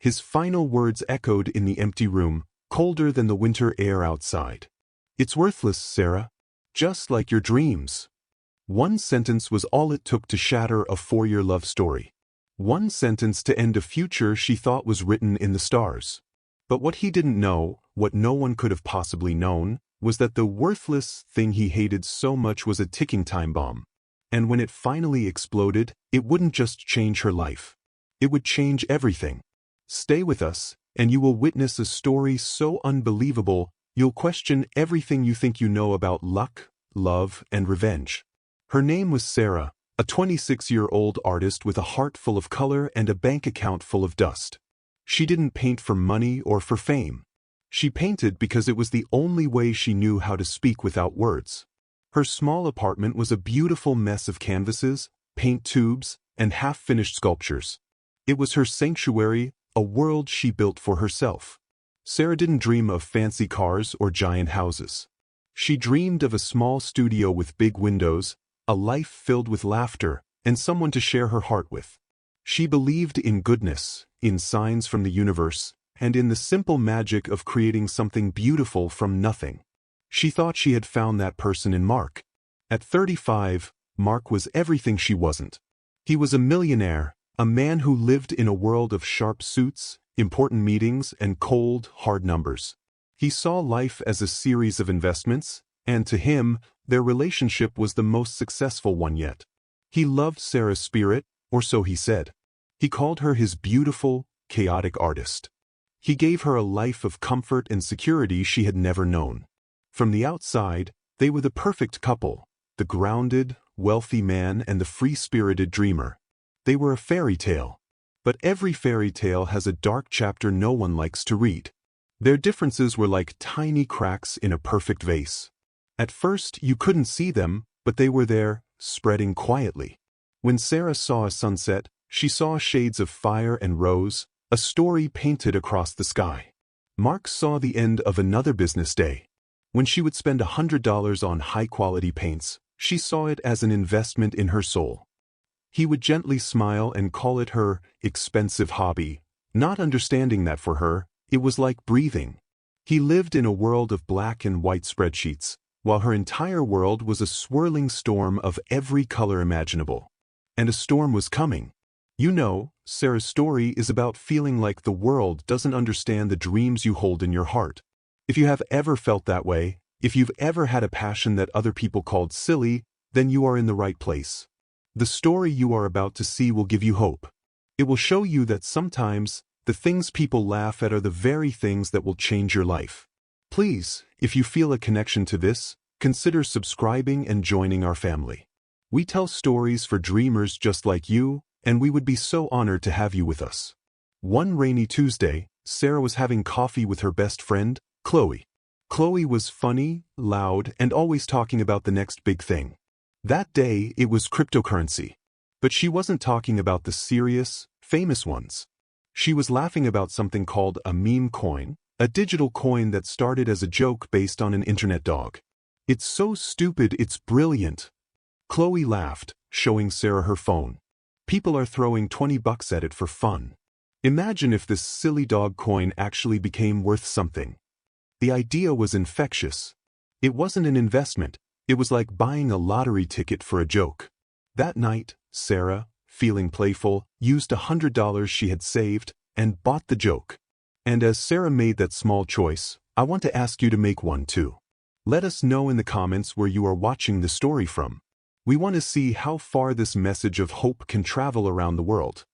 His final words echoed in the empty room, colder than the winter air outside. "It's worthless, Sarah. Just like your dreams." One sentence was all it took to shatter a 4-year love story. One sentence to end a future she thought was written in the stars. But what he didn't know, what no one could have possibly known, was that the worthless thing he hated so much was a ticking time bomb. And when it finally exploded, it wouldn't just change her life. It would change everything. Stay with us, and you will witness a story so unbelievable, you'll question everything you think you know about luck, love, and revenge. Her name was Sarah, a 26-year-old artist with a heart full of color and a bank account full of dust. She didn't paint for money or for fame. She painted because it was the only way she knew how to speak without words. Her small apartment was a beautiful mess of canvases, paint tubes, and half-finished sculptures. It was her sanctuary, a world she built for herself. Sarah didn't dream of fancy cars or giant houses. She dreamed of a small studio with big windows, a life filled with laughter, and someone to share her heart with. She believed in goodness, in signs from the universe, and in the simple magic of creating something beautiful from nothing. She thought she had found that person in Mark. At 35, Mark was everything she wasn't. He was a millionaire, a man who lived in a world of sharp suits, important meetings, and cold, hard numbers. He saw life as a series of investments, and to him, their relationship was the most successful one yet. He loved Sarah's spirit, or so he said. He called her his beautiful, chaotic artist. He gave her a life of comfort and security she had never known. From the outside, they were the perfect couple, the grounded, wealthy man and the free-spirited dreamer. They were a fairy tale. But every fairy tale has a dark chapter no one likes to read. Their differences were like tiny cracks in a perfect vase. At first, you couldn't see them, but they were there, spreading quietly. When Sarah saw a sunset, she saw shades of fire and rose, a story painted across the sky. Mark saw the end of another business day. When she would spend $100 on high-quality paints, she saw it as an investment in her soul. He would gently smile and call it her expensive hobby, not understanding that for her, it was like breathing. He lived in a world of black and white spreadsheets, while her entire world was a swirling storm of every color imaginable. And a storm was coming. You know, Sarah's story is about feeling like the world doesn't understand the dreams you hold in your heart. If you have ever felt that way, if you've ever had a passion that other people called silly, then you are in the right place. The story you are about to see will give you hope. It will show you that sometimes, the things people laugh at are the very things that will change your life. Please, if you feel a connection to this, consider subscribing and joining our family. We tell stories for dreamers just like you, and we would be so honored to have you with us. One rainy Tuesday, Sarah was having coffee with her best friend, Chloe. Chloe was funny, loud, and always talking about the next big thing. That day, it was cryptocurrency. But she wasn't talking about the serious, famous ones. She was laughing about something called a meme coin, a digital coin that started as a joke based on an internet dog. "It's so stupid, it's brilliant." Chloe laughed, showing Sarah her phone. "People are throwing $20 at it for fun. Imagine if this silly dog coin actually became worth something." The idea was infectious. It wasn't an investment, it was like buying a lottery ticket for a joke. That night, Sarah, feeling playful, used $100 she had saved, and bought the joke. And as Sarah made that small choice, I want to ask you to make one too. Let us know in the comments where you are watching the story from. We want to see how far this message of hope can travel around the world.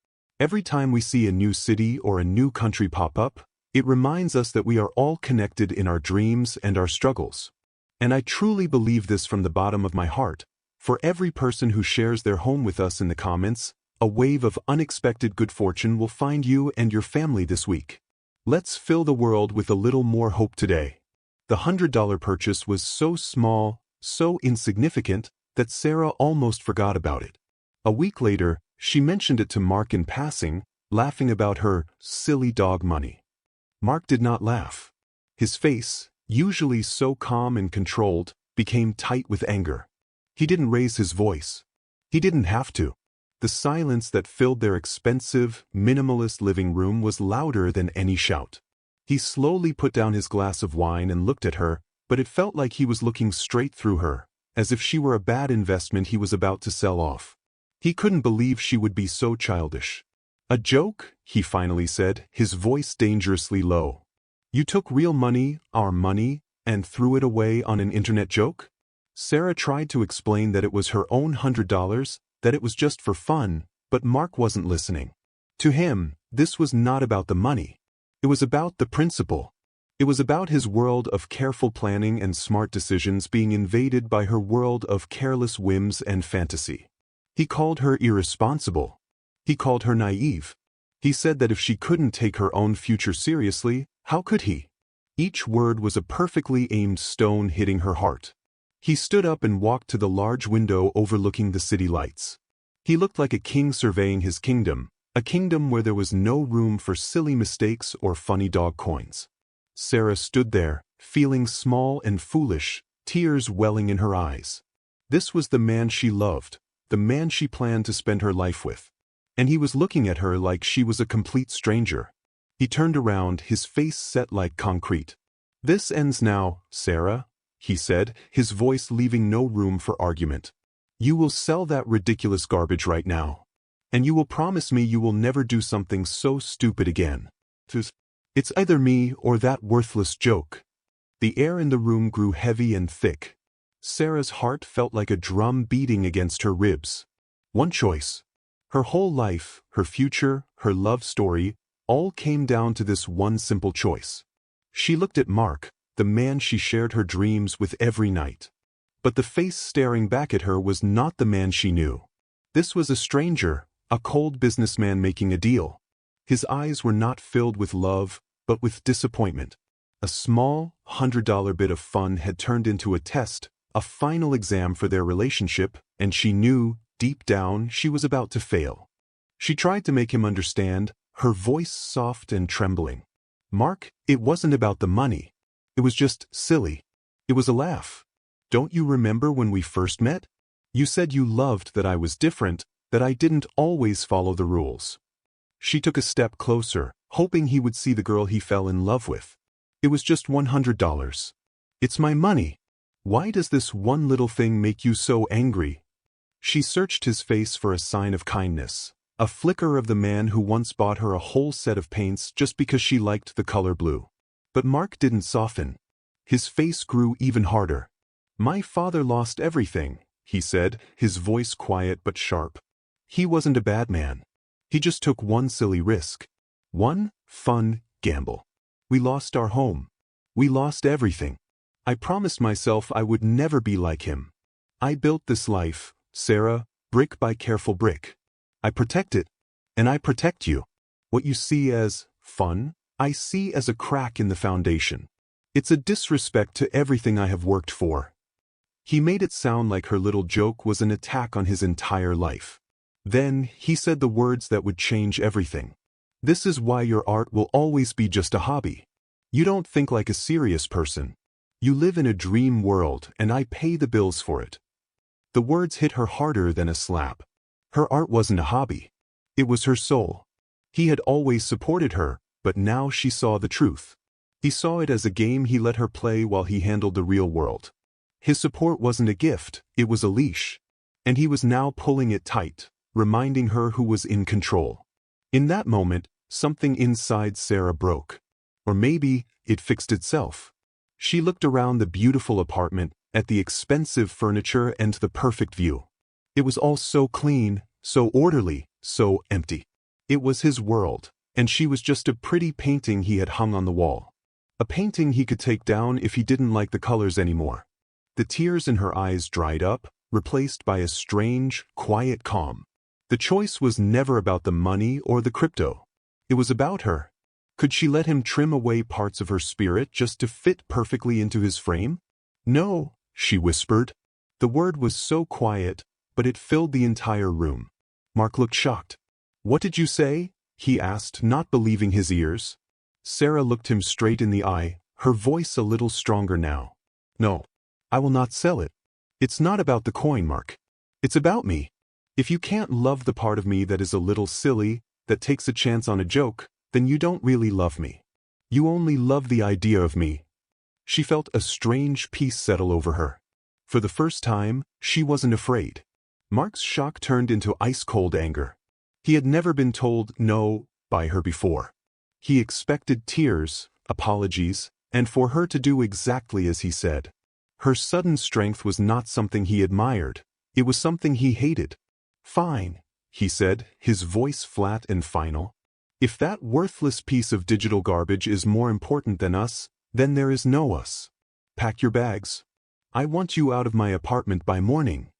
Every time we see a new city or a new country pop up, it reminds us that we are all connected in our dreams and our struggles. And I truly believe this from the bottom of my heart. For every person who shares their home with us in the comments, a wave of unexpected good fortune will find you and your family this week. Let's fill the world with a little more hope today. The $100 purchase was so small, so insignificant, that Sarah almost forgot about it. A week later, she mentioned it to Mark in passing, laughing about her silly dog money. Mark did not laugh. His face, usually so calm and controlled, became tight with anger. He didn't raise his voice. He didn't have to. The silence that filled their expensive, minimalist living room was louder than any shout. He slowly put down his glass of wine and looked at her, but it felt like he was looking straight through her, as if she were a bad investment he was about to sell off. He couldn't believe she would be so childish. "A joke?" he finally said, his voice dangerously low. "You took real money, our money, and threw it away on an internet joke?" Sarah tried to explain that it was her own $100, that it was just for fun, but Mark wasn't listening. To him, this was not about the money. It was about the principle. It was about his world of careful planning and smart decisions being invaded by her world of careless whims and fantasy. He called her irresponsible. He called her naive. He said that if she couldn't take her own future seriously, how could he? Each word was a perfectly aimed stone hitting her heart. He stood up and walked to the large window overlooking the city lights. He looked like a king surveying his kingdom, a kingdom where there was no room for silly mistakes or funny dog coins. Sarah stood there, feeling small and foolish, tears welling in her eyes. This was the man she loved, the man she planned to spend her life with. And he was looking at her like she was a complete stranger. He turned around, his face set like concrete. "This ends now, Sarah," he said, his voice leaving no room for argument. "You will sell that ridiculous garbage right now. And you will promise me you will never do something so stupid again. It's either me or that worthless joke." The air in the room grew heavy and thick. Sarah's heart felt like a drum beating against her ribs. One choice. Her whole life, her future, her love story, all came down to this one simple choice. She looked at Mark, the man she shared her dreams with every night. But the face staring back at her was not the man she knew. This was a stranger, a cold businessman making a deal. His eyes were not filled with love, but with disappointment. A small, $100 bit of fun had turned into a test, a final exam for their relationship, and she knew, deep down, she was about to fail. She tried to make him understand, her voice soft and trembling. "Mark, it wasn't about the money. It was just silly. It was a laugh. Don't you remember when we first met? You said you loved that I was different, that I didn't always follow the rules." She took a step closer, hoping he would see the girl he fell in love with. "It was just $100. It's my money. Why does this one little thing make you so angry?" She searched his face for a sign of kindness, a flicker of the man who once bought her a whole set of paints just because she liked the color blue. But Mark didn't soften. His face grew even harder. "My father lost everything," he said, his voice quiet but sharp. "He wasn't a bad man. He just took one silly risk. One fun gamble. We lost our home. We lost everything. I promised myself I would never be like him. I built this life, Sarah, brick by careful brick. I protect it. And I protect you. What you see as fun, I see as a crack in the foundation. It's a disrespect to everything I have worked for." He made it sound like her little joke was an attack on his entire life. Then, he said the words that would change everything. "This is why your art will always be just a hobby. You don't think like a serious person. You live in a dream world, and I pay the bills for it." The words hit her harder than a slap. Her art wasn't a hobby. It was her soul. He had always supported her, but now she saw the truth. He saw it as a game he let her play while he handled the real world. His support wasn't a gift, it was a leash. And he was now pulling it tight, reminding her who was in control. In that moment, something inside Sarah broke. Or maybe, it fixed itself. She looked around the beautiful apartment, at the expensive furniture and the perfect view. It was all so clean, so orderly, so empty. It was his world, and she was just a pretty painting he had hung on the wall. A painting he could take down if he didn't like the colors anymore. The tears in her eyes dried up, replaced by a strange, quiet calm. The choice was never about the money or the crypto. It was about her. Could she let him trim away parts of her spirit just to fit perfectly into his frame? "No," she whispered. The word was so quiet, but it filled the entire room. Mark looked shocked. "What did you say?" he asked, not believing his ears. Sarah looked him straight in the eye, her voice a little stronger now. "No, I will not sell it. It's not about the coin, Mark. It's about me. If you can't love the part of me that is a little silly, that takes a chance on a joke, then you don't really love me. You only love the idea of me. She felt a strange peace settle over her. For the first time, she wasn't afraid. Mark's shock turned into ice-cold anger. He had never been told no by her before. He expected tears, apologies, and for her to do exactly as he said. Her sudden strength was not something he admired. It was something he hated. "Fine," he said, his voice flat and final. "If that worthless piece of digital garbage is more important than us, then there is no us. Pack your bags. I want you out of my apartment by morning."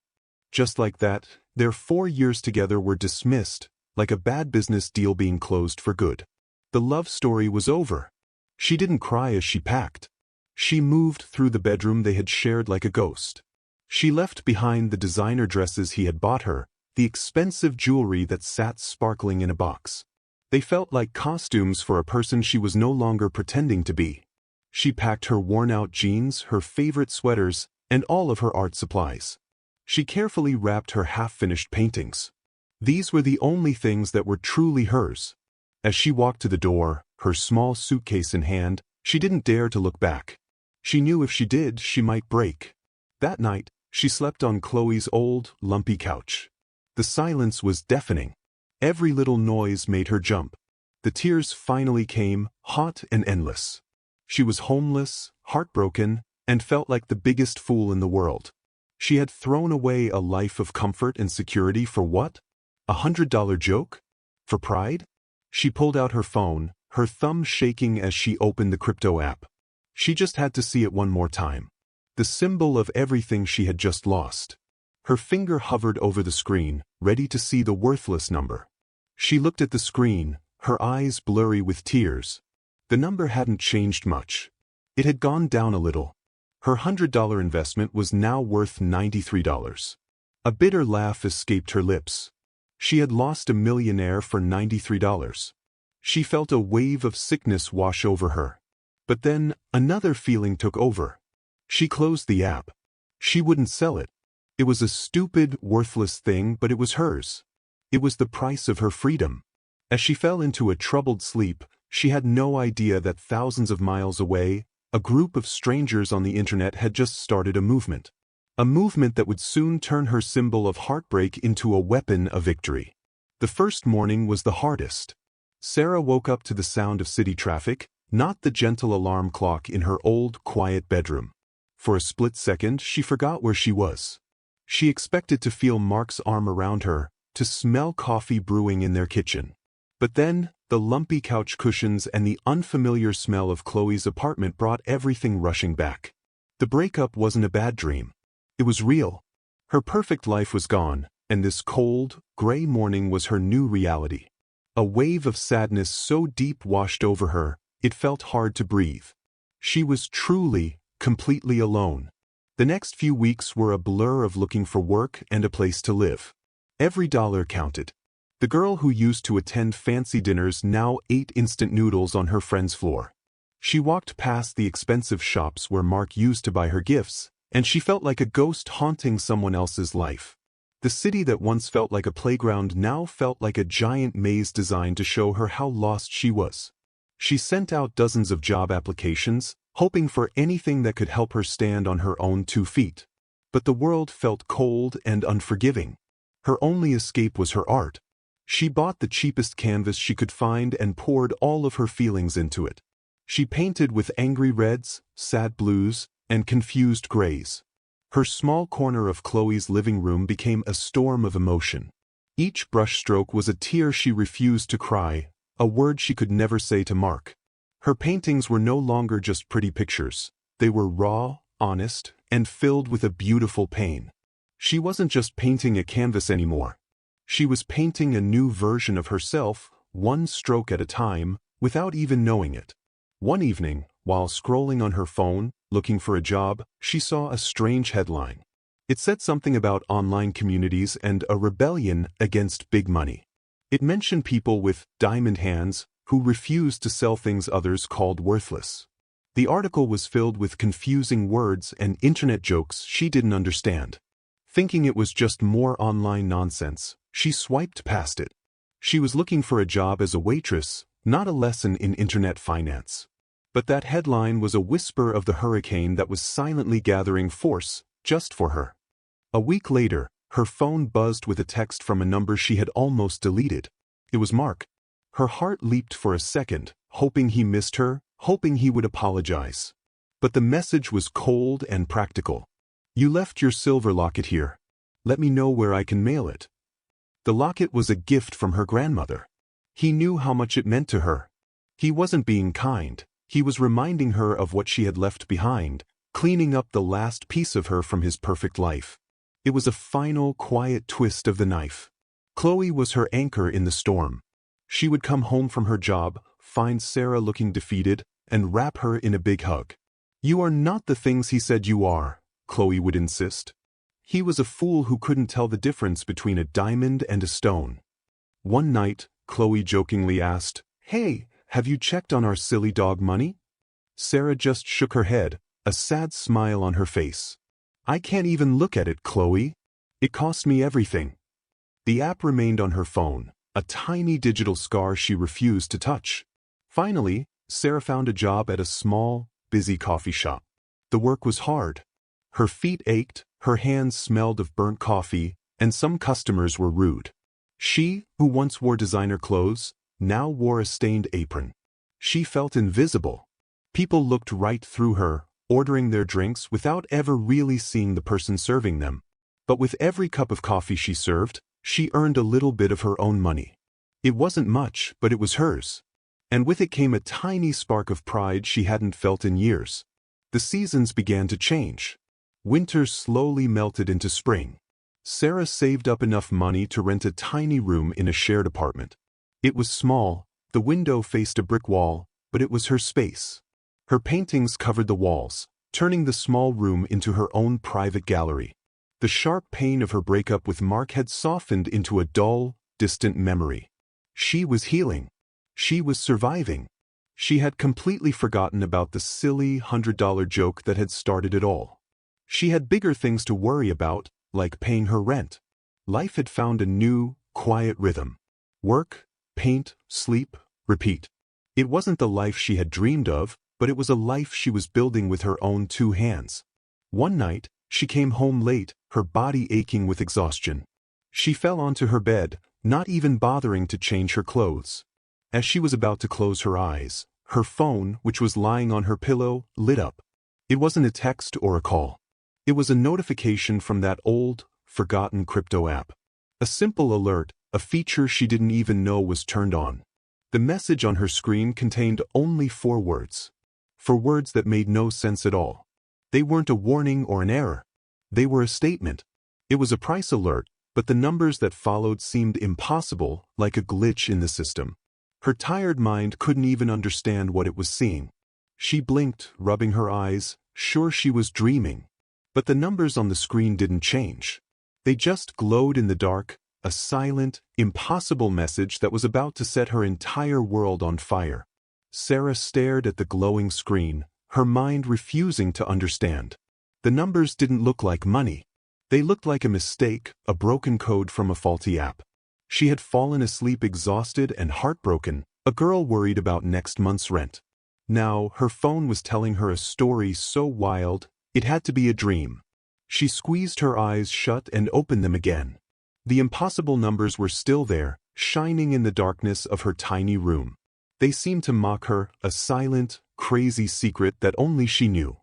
Just like that, their 4 years together were dismissed, like a bad business deal being closed for good. The love story was over. She didn't cry as she packed. She moved through the bedroom they had shared like a ghost. She left behind the designer dresses he had bought her, the expensive jewelry that sat sparkling in a box. They felt like costumes for a person she was no longer pretending to be. She packed her worn-out jeans, her favorite sweaters, and all of her art supplies. She carefully wrapped her half-finished paintings. These were the only things that were truly hers. As she walked to the door, her small suitcase in hand, she didn't dare to look back. She knew if she did, she might break. That night, she slept on Chloe's old, lumpy couch. The silence was deafening. Every little noise made her jump. The tears finally came, hot and endless. She was homeless, heartbroken, and felt like the biggest fool in the world. She had thrown away a life of comfort and security for what? $100 joke? For pride? She pulled out her phone, her thumb shaking as she opened the crypto app. She just had to see it one more time. The symbol of everything she had just lost. Her finger hovered over the screen, ready to see the worthless number. She looked at the screen, her eyes blurry with tears. The number hadn't changed much. It had gone down a little. Her $100 investment was now worth $93. A bitter laugh escaped her lips. She had lost a millionaire for $93. She felt a wave of sickness wash over her. But then, another feeling took over. She closed the app. She wouldn't sell it. It was a stupid, worthless thing, but it was hers. It was the price of her freedom. As she fell into a troubled sleep, she had no idea that thousands of miles away, a group of strangers on the internet had just started a movement. A movement that would soon turn her symbol of heartbreak into a weapon of victory. The first morning was the hardest. Sarah woke up to the sound of city traffic, not the gentle alarm clock in her old, quiet bedroom. For a split second, she forgot where she was. She expected to feel Mark's arm around her, to smell coffee brewing in their kitchen. But then, the lumpy couch cushions and the unfamiliar smell of Chloe's apartment brought everything rushing back. The breakup wasn't a bad dream. It was real. Her perfect life was gone, and this cold, gray morning was her new reality. A wave of sadness so deep washed over her, it felt hard to breathe. She was truly, completely alone. The next few weeks were a blur of looking for work and a place to live. Every dollar counted. The girl who used to attend fancy dinners now ate instant noodles on her friend's floor. She walked past the expensive shops where Mark used to buy her gifts, and she felt like a ghost haunting someone else's life. The city that once felt like a playground now felt like a giant maze designed to show her how lost she was. She sent out dozens of job applications, hoping for anything that could help her stand on her own 2 feet. But the world felt cold and unforgiving. Her only escape was her art. She bought the cheapest canvas she could find and poured all of her feelings into it. She painted with angry reds, sad blues, and confused grays. Her small corner of Chloe's living room became a storm of emotion. Each brushstroke was a tear she refused to cry, a word she could never say to Mark. Her paintings were no longer just pretty pictures. They were raw, honest, and filled with a beautiful pain. She wasn't just painting a canvas anymore. She was painting a new version of herself, one stroke at a time, without even knowing it. One evening, while scrolling on her phone, looking for a job, she saw a strange headline. It said something about online communities and a rebellion against big money. It mentioned people with diamond hands who refused to sell things others called worthless. The article was filled with confusing words and internet jokes she didn't understand. Thinking it was just more online nonsense, she swiped past it. She was looking for a job as a waitress, not a lesson in internet finance. But that headline was a whisper of the hurricane that was silently gathering force, just for her. A week later, her phone buzzed with a text from a number she had almost deleted. It was Mark. Her heart leaped for a second, hoping he missed her, hoping he would apologize. But the message was cold and practical. "You left your silver locket here. Let me know where I can mail it." The locket was a gift from her grandmother. He knew how much it meant to her. He wasn't being kind. He was reminding her of what she had left behind, cleaning up the last piece of her from his perfect life. It was a final, quiet twist of the knife. Chloe was her anchor in the storm. She would come home from her job, find Sarah looking defeated, and wrap her in a big hug. "You are not the things he said you are," Chloe would insist. He was a fool who couldn't tell the difference between a diamond and a stone. One night, Chloe jokingly asked, "Hey, have you checked on our silly dog Money?" Sarah just shook her head, a sad smile on her face. "I can't even look at it, Chloe. It cost me everything." The app remained on her phone, a tiny digital scar she refused to touch. Finally, Sarah found a job at a small, busy coffee shop. The work was hard. Her feet ached, her hands smelled of burnt coffee, and some customers were rude. She, who once wore designer clothes, now wore a stained apron. She felt invisible. People looked right through her, ordering their drinks without ever really seeing the person serving them. But with every cup of coffee she served, she earned a little bit of her own money. It wasn't much, but it was hers. And with it came a tiny spark of pride she hadn't felt in years. The seasons began to change. Winter slowly melted into spring. Sarah saved up enough money to rent a tiny room in a shared apartment. It was small, the window faced a brick wall, but it was her space. Her paintings covered the walls, turning the small room into her own private gallery. The sharp pain of her breakup with Mark had softened into a dull, distant memory. She was healing. She was surviving. She had completely forgotten about the silly $100 joke that had started it all. She had bigger things to worry about, like paying her rent. Life had found a new, quiet rhythm. Work, paint, sleep, repeat. It wasn't the life she had dreamed of, but it was a life she was building with her own two hands. One night, she came home late, her body aching with exhaustion. She fell onto her bed, not even bothering to change her clothes. As she was about to close her eyes, her phone, which was lying on her pillow, lit up. It wasn't a text or a call. It was a notification from that old, forgotten crypto app. A simple alert, a feature she didn't even know was turned on. The message on her screen contained only 4 words. 4 words that made no sense at all. They weren't a warning or an error. They were a statement. It was a price alert, but the numbers that followed seemed impossible, like a glitch in the system. Her tired mind couldn't even understand what it was seeing. She blinked, rubbing her eyes, sure she was dreaming. But the numbers on the screen didn't change. They just glowed in the dark, a silent, impossible message that was about to set her entire world on fire. Sarah stared at the glowing screen, her mind refusing to understand. The numbers didn't look like money. They looked like a mistake, a broken code from a faulty app. She had fallen asleep exhausted and heartbroken, a girl worried about next month's rent. Now, her phone was telling her a story so wild, it had to be a dream. She squeezed her eyes shut and opened them again. The impossible numbers were still there, shining in the darkness of her tiny room. They seemed to mock her, a silent, crazy secret that only she knew.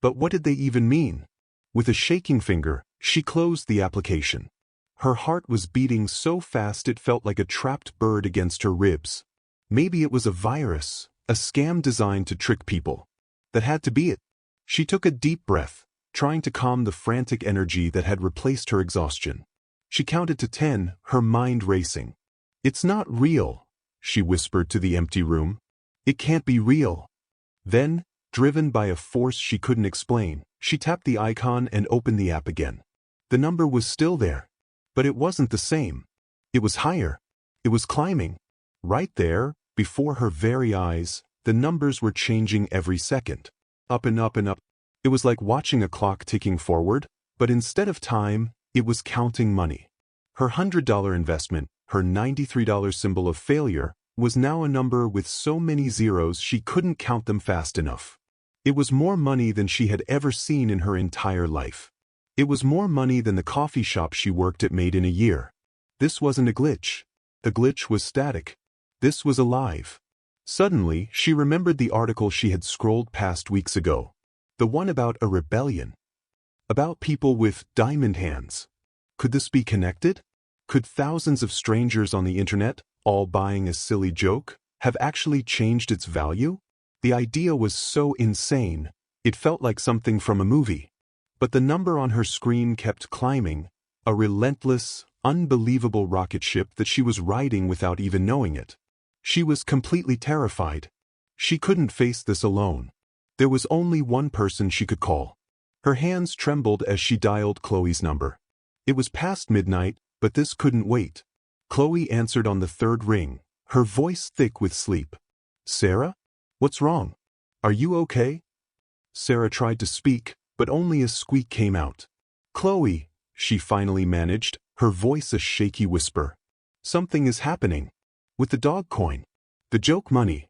But what did they even mean? With a shaking finger, she closed the application. Her heart was beating so fast it felt like a trapped bird against her ribs. Maybe it was a virus, a scam designed to trick people. That had to be it. She took a deep breath, trying to calm the frantic energy that had replaced her exhaustion. She counted to 10, her mind racing. "It's not real," she whispered to the empty room. "It can't be real." Then, driven by a force she couldn't explain, she tapped the icon and opened the app again. The number was still there. But it wasn't the same. It was higher. It was climbing. Right there, before her very eyes, the numbers were changing every second. Up and up and up. It was like watching a clock ticking forward, but instead of time, It was counting money. Her $100 investment, her $93 symbol of failure, was now a number with so many zeros she couldn't count them fast enough. It was more money than she had ever seen in her entire life. It was more money than the coffee shop she worked at made in a year. This wasn't a glitch. The glitch was static. This was alive. Suddenly, she remembered the article she had scrolled past weeks ago. The one about a rebellion. About people with diamond hands. Could this be connected? Could thousands of strangers on the internet, all buying a silly joke, have actually changed its value? The idea was so insane, it felt like something from a movie. But the number on her screen kept climbing, a relentless, unbelievable rocket ship that she was riding without even knowing it. She was completely terrified. She couldn't face this alone. There was only one person she could call. Her hands trembled as she dialed Chloe's number. It was past midnight, but this couldn't wait. Chloe answered on the third ring, her voice thick with sleep. "Sarah? What's wrong? Are you okay?" Sarah tried to speak, but only a squeak came out. "Chloe," she finally managed, her voice a shaky whisper. "Something is happening. With the dog coin. The joke money."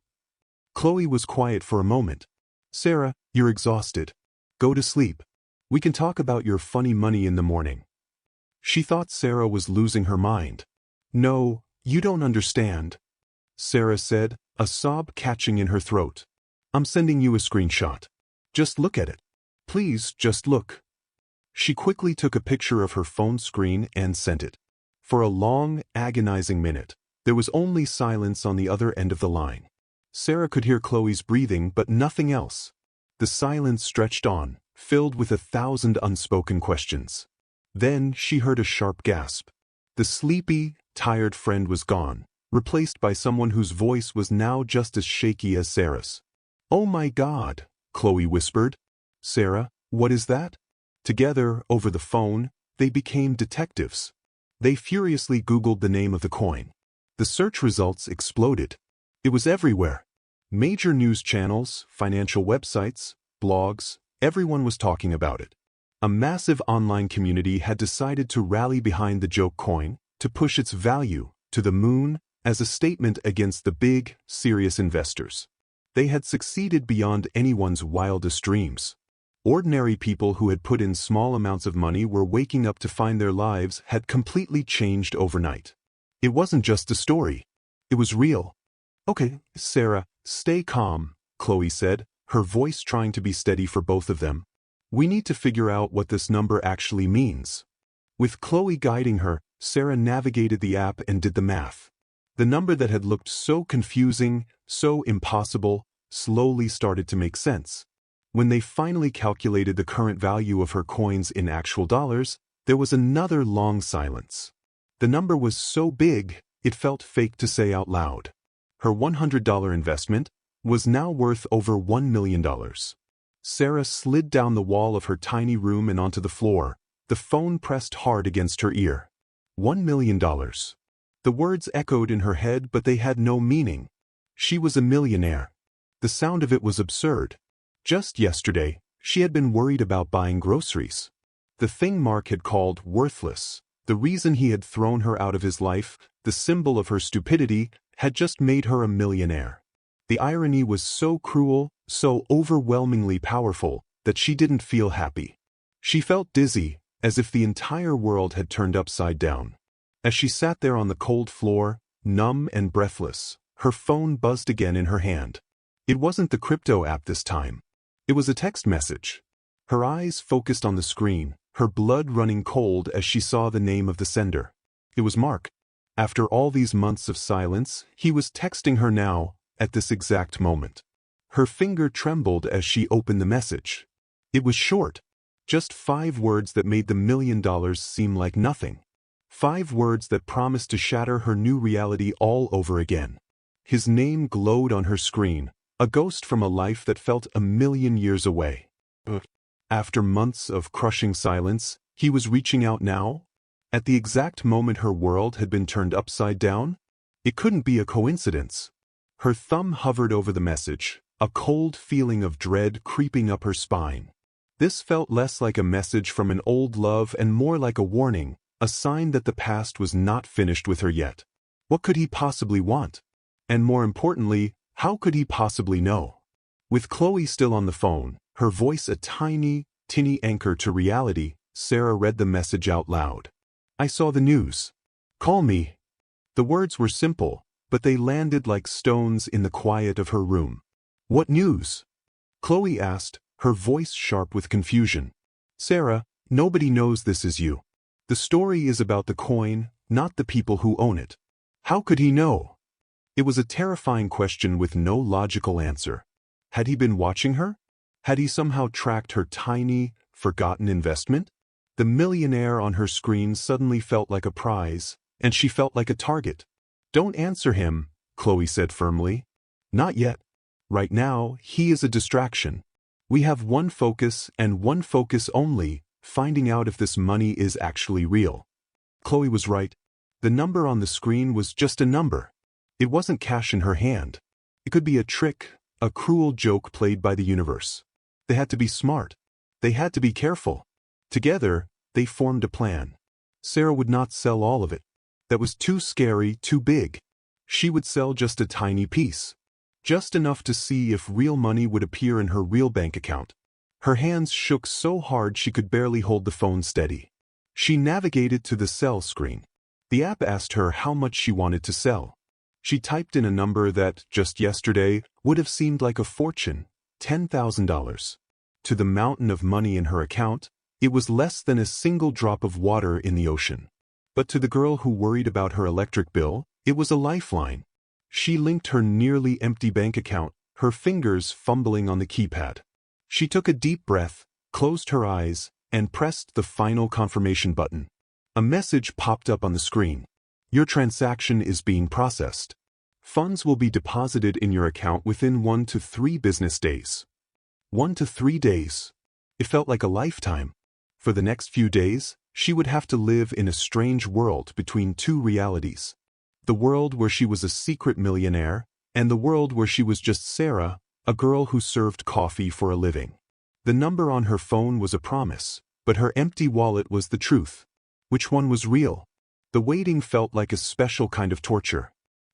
Chloe was quiet for a moment. "Sarah, you're exhausted. Go to sleep. We can talk about your funny money in the morning." She thought Sarah was losing her mind. "No, you don't understand," Sarah said, a sob catching in her throat. "I'm sending you a screenshot. Just look at it. Please, just look." She quickly took a picture of her phone screen and sent it. For a long, agonizing minute, there was only silence on the other end of the line. Sarah could hear Chloe's breathing but nothing else. The silence stretched on, filled with 1,000 unspoken questions. Then she heard a sharp gasp. The sleepy, tired friend was gone, replaced by someone whose voice was now just as shaky as Sarah's. "Oh my God," Chloe whispered. "Sarah, what is that?" Together, over the phone, they became detectives. They furiously Googled the name of the coin. The search results exploded. It was everywhere. Major news channels, financial websites, blogs, everyone was talking about it. A massive online community had decided to rally behind the joke coin, to push its value to the moon as a statement against the big, serious investors. They had succeeded beyond anyone's wildest dreams. Ordinary people who had put in small amounts of money were waking up to find their lives had completely changed overnight. It wasn't just a story. It was real. "Okay, Sarah, stay calm," Chloe said, her voice trying to be steady for both of them. "We need to figure out what this number actually means." With Chloe guiding her, Sarah navigated the app and did the math. The number that had looked so confusing, so impossible, slowly started to make sense. When they finally calculated the current value of her coins in actual dollars, there was another long silence. The number was so big, it felt fake to say out loud. Her $100 investment was now worth over $1 million. Sarah slid down the wall of her tiny room and onto the floor, the phone pressed hard against her ear. $1 million. The words echoed in her head, but they had no meaning. She was a millionaire. The sound of it was absurd. Just yesterday, she had been worried about buying groceries. The thing Mark had called worthless, the reason he had thrown her out of his life, the symbol of her stupidity, had just made her a millionaire. The irony was so cruel, so overwhelmingly powerful, that she didn't feel happy. She felt dizzy, as if the entire world had turned upside down. As she sat there on the cold floor, numb and breathless, her phone buzzed again in her hand. It wasn't the crypto app this time. It was a text message. Her eyes focused on the screen, her blood running cold as she saw the name of the sender. It was Mark. After all these months of silence, he was texting her now, at this exact moment. Her finger trembled as she opened the message. It was short. Just 5 words that made the $1 million seem like nothing. 5 words that promised to shatter her new reality all over again. His name glowed on her screen, a ghost from a life that felt 1,000,000 years away. After months of crushing silence, he was reaching out now? At the exact moment her world had been turned upside down? It couldn't be a coincidence. Her thumb hovered over the message, a cold feeling of dread creeping up her spine. This felt less like a message from an old love and more like a warning, a sign that the past was not finished with her yet. What could he possibly want? And more importantly, how could he possibly know? With Chloe still on the phone, her voice a tiny, tinny anchor to reality, Sarah read the message out loud. I saw the news. Call me. The words were simple, but they landed like stones in the quiet of her room. What news? Chloe asked, her voice sharp with confusion. Sarah, nobody knows this is you. The story is about the coin, not the people who own it. How could he know? It was a terrifying question with no logical answer. Had he been watching her? Had he somehow tracked her tiny, forgotten investment? The millionaire on her screen suddenly felt like a prize, and she felt like a target. Don't answer him, Chloe said firmly. Not yet. Right now, he is a distraction. We have one focus and one focus only, finding out if this money is actually real. Chloe was right. The number on the screen was just a number. It wasn't cash in her hand. It could be a trick, a cruel joke played by the universe. They had to be smart. They had to be careful. Together, they formed a plan. Sarah would not sell all of it. That was too scary, too big. She would sell just a tiny piece. Just enough to see if real money would appear in her real bank account. Her hands shook so hard she could barely hold the phone steady. She navigated to the sell screen. The app asked her how much she wanted to sell. She typed in a number that, just yesterday, would have seemed like a fortune, $10,000. To the mountain of money in her account, it was less than a single drop of water in the ocean. But to the girl who worried about her electric bill, it was a lifeline. She linked her nearly empty bank account, her fingers fumbling on the keypad. She took a deep breath, closed her eyes, and pressed the final confirmation button. A message popped up on the screen. Your transaction is being processed. Funds will be deposited in your account within 1 to 3 business days. 1 to 3 days. It felt like a lifetime. For the next few days, she would have to live in a strange world between two realities. The world where she was a secret millionaire, and the world where she was just Sarah, a girl who served coffee for a living. The number on her phone was a promise, but her empty wallet was the truth. Which one was real? The waiting felt like a special kind of torture.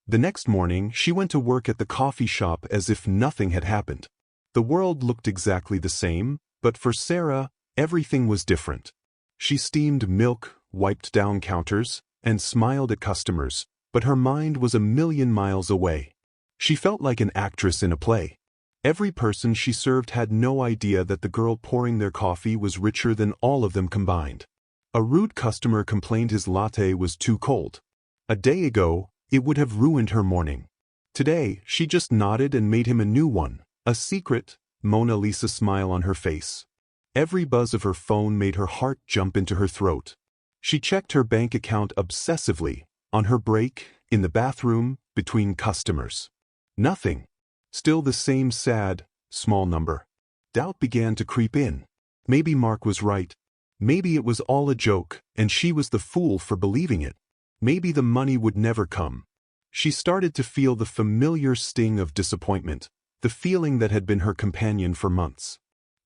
The next morning, she went to work at the coffee shop as if nothing had happened. The world looked exactly the same, but for Sarah, everything was different. She steamed milk, wiped down counters, and smiled at customers, but her mind was a million miles away. She felt like an actress in a play. Every person she served had no idea that the girl pouring their coffee was richer than all of them combined. A rude customer complained his latte was too cold. A day ago, it would have ruined her morning. Today, she just nodded and made him a new one, a secret, Mona Lisa smile on her face. Every buzz of her phone made her heart jump into her throat. She checked her bank account obsessively, on her break, in the bathroom, between customers. Nothing. Still the same sad, small number. Doubt began to creep in. Maybe Mark was right. Maybe it was all a joke, and she was the fool for believing it. Maybe the money would never come. She started to feel the familiar sting of disappointment, the feeling that had been her companion for months.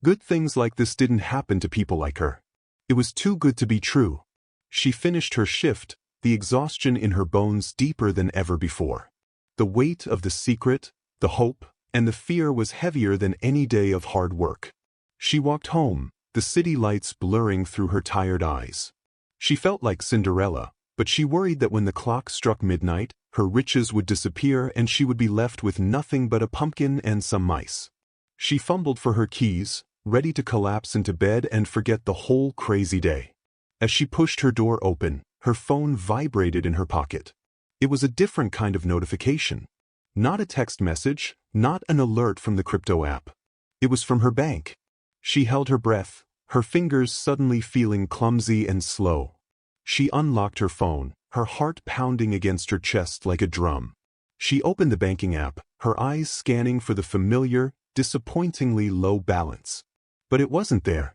Good things like this didn't happen to people like her. It was too good to be true. She finished her shift, the exhaustion in her bones deeper than ever before. The weight of the secret, the hope, and the fear was heavier than any day of hard work. She walked home, the city lights blurring through her tired eyes. She felt like Cinderella, but she worried that when the clock struck midnight, her riches would disappear and she would be left with nothing but a pumpkin and some mice. She fumbled for her keys, ready to collapse into bed and forget the whole crazy day. As she pushed her door open, her phone vibrated in her pocket. It was a different kind of notification. Not a text message, not an alert from the crypto app. It was from her bank. She held her breath, her fingers suddenly feeling clumsy and slow. She unlocked her phone, her heart pounding against her chest like a drum. She opened the banking app, her eyes scanning for the familiar, disappointingly low balance. But it wasn't there.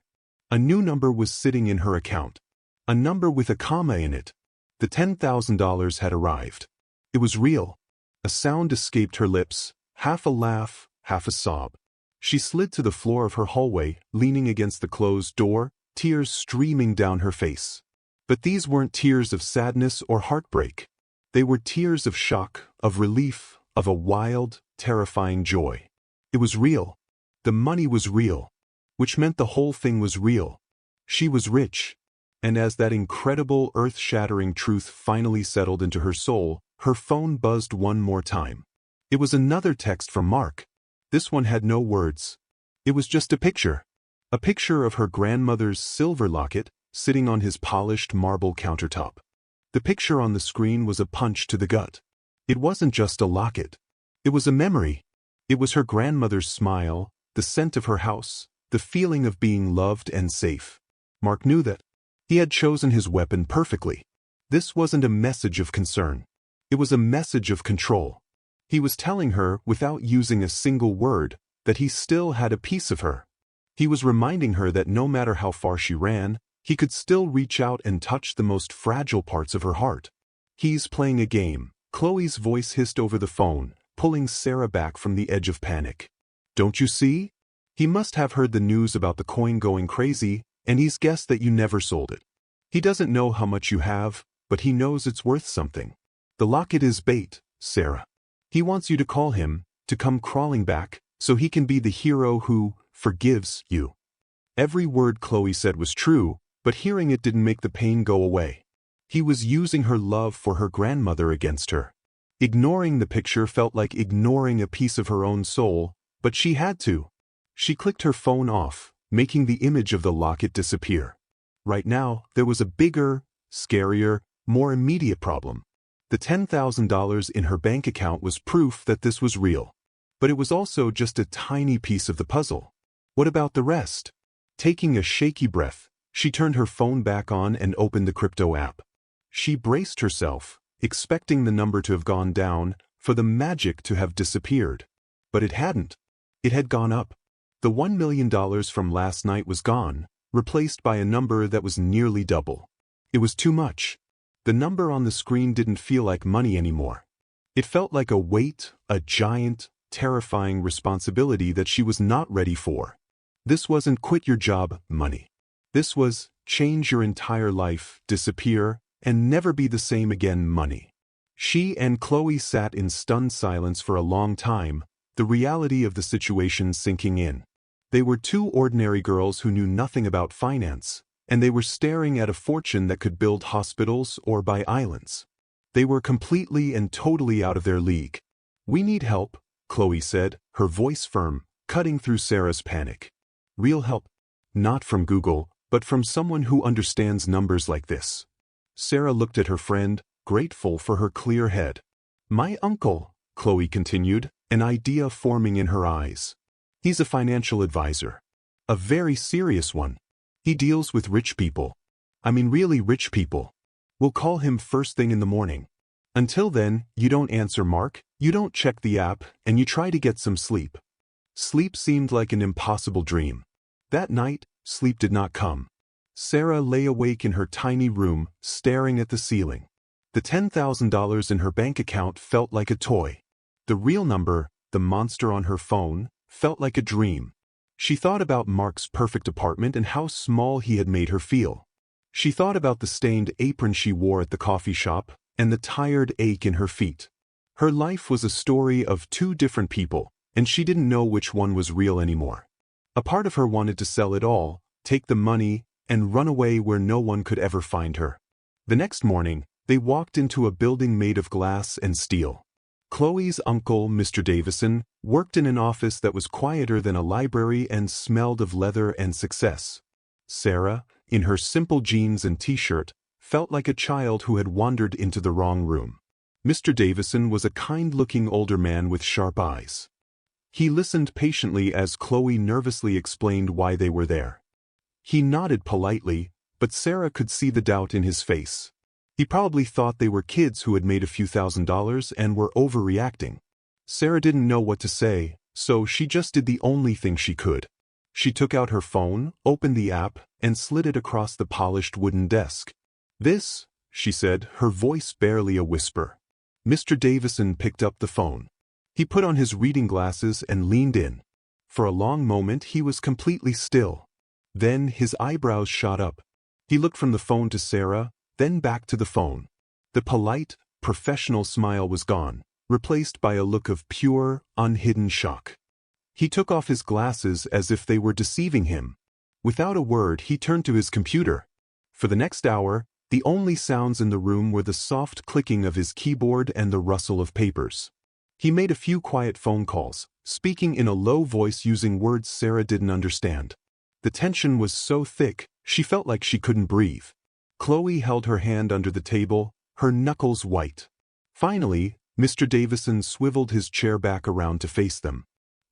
A new number was sitting in her account. A number with a comma in it. The $10,000 had arrived. It was real. A sound escaped her lips, half a laugh, half a sob. She slid to the floor of her hallway, leaning against the closed door, tears streaming down her face. But these weren't tears of sadness or heartbreak. They were tears of shock, of relief, of a wild, terrifying joy. It was real. The money was real. Which meant the whole thing was real. She was rich. And as that incredible, earth-shattering truth finally settled into her soul, her phone buzzed one more time. It was another text from Mark. This one had no words. It was just a picture. A picture of her grandmother's silver locket sitting on his polished marble countertop. The picture on the screen was a punch to the gut. It wasn't just a locket. It was a memory. It was her grandmother's smile, the scent of her house, the feeling of being loved and safe. Mark knew that. He had chosen his weapon perfectly. This wasn't a message of concern. It was a message of control. He was telling her, without using a single word, that he still had a piece of her. He was reminding her that no matter how far she ran, he could still reach out and touch the most fragile parts of her heart. "He's playing a game," Chloe's voice hissed over the phone, pulling Sarah back from the edge of panic. "Don't you see? He must have heard the news about the coin going crazy, and he's guessed that you never sold it. He doesn't know how much you have, but he knows it's worth something. The locket is bait, Sarah. He wants you to call him, to come crawling back, so he can be the hero who forgives you." Every word Chloe said was true, but hearing it didn't make the pain go away. He was using her love for her grandmother against her. Ignoring the picture felt like ignoring a piece of her own soul, but she had to. She clicked her phone off, making the image of the locket disappear. Right now, there was a bigger, scarier, more immediate problem. The $10,000 in her bank account was proof that this was real. But it was also just a tiny piece of the puzzle. What about the rest? Taking a shaky breath, she turned her phone back on and opened the crypto app. She braced herself, expecting the number to have gone down, for the magic to have disappeared. But it hadn't. It had gone up. The $1 million from last night was gone, replaced by a number that was nearly double. It was too much. The number on the screen didn't feel like money anymore. It felt like a weight, a giant, terrifying responsibility that she was not ready for. This wasn't quit your job money. This was change your entire life, disappear, and never be the same again money. She and Chloe sat in stunned silence for a long time, the reality of the situation sinking in. They were two ordinary girls who knew nothing about finance, and they were staring at a fortune that could build hospitals or buy islands. They were completely and totally out of their league. "We need help," Chloe said, her voice firm, cutting through Sarah's panic. Real help. Not from Google, but from someone who understands numbers like this. Sarah looked at her friend, grateful for her clear head. "My uncle," Chloe continued, an idea forming in her eyes. "He's a financial advisor. A very serious one. He deals with rich people. I mean really rich people. We'll call him first thing in the morning. Until then, you don't answer Mark, you don't check the app, and you try to get some sleep." Sleep seemed like an impossible dream. That night, sleep did not come. Sarah lay awake in her tiny room, staring at the ceiling. The $10,000 in her bank account felt like a toy. The real number, the monster on her phone, felt like a dream. She thought about Mark's perfect apartment and how small he had made her feel. She thought about the stained apron she wore at the coffee shop, and the tired ache in her feet. Her life was a story of two different people, and she didn't know which one was real anymore. A part of her wanted to sell it all, take the money, and run away where no one could ever find her. The next morning, they walked into a building made of glass and steel. Chloe's uncle, Mr. Davison, worked in an office that was quieter than a library and smelled of leather and success. Sarah, in her simple jeans and t-shirt, felt like a child who had wandered into the wrong room. Mr. Davison was a kind-looking older man with sharp eyes. He listened patiently as Chloe nervously explained why they were there. He nodded politely, but Sarah could see the doubt in his face. He probably thought they were kids who had made a few $1,000s and were overreacting. Sarah didn't know what to say, so she just did the only thing she could. She took out her phone, opened the app, and slid it across the polished wooden desk. "This," she said, her voice barely a whisper. Mr. Davison picked up the phone. He put on his reading glasses and leaned in. For a long moment he was completely still. Then his eyebrows shot up. He looked from the phone to Sarah, then back to the phone. The polite, professional smile was gone, replaced by a look of pure, unhidden shock. He took off his glasses as if they were deceiving him. Without a word, he turned to his computer. For the next hour, the only sounds in the room were the soft clicking of his keyboard and the rustle of papers. He made a few quiet phone calls, speaking in a low voice using words Sarah didn't understand. The tension was so thick, she felt like she couldn't breathe. Chloe held her hand under the table, her knuckles white. Finally, Mr. Davison swiveled his chair back around to face them.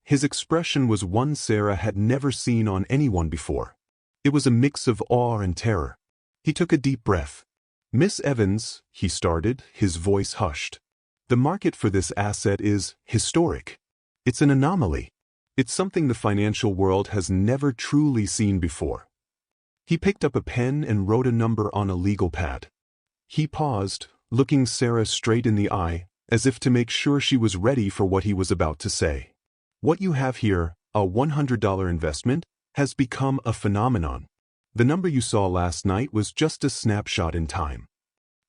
His expression was one Sarah had never seen on anyone before. It was a mix of awe and terror. He took a deep breath. "Miss Evans," he started, his voice hushed. "The market for this asset is historic. It's an anomaly. It's something the financial world has never truly seen before." He picked up a pen and wrote a number on a legal pad. He paused, looking Sarah straight in the eye, as if to make sure she was ready for what he was about to say. "What you have here, a $100 investment, has become a phenomenon. The number you saw last night was just a snapshot in time."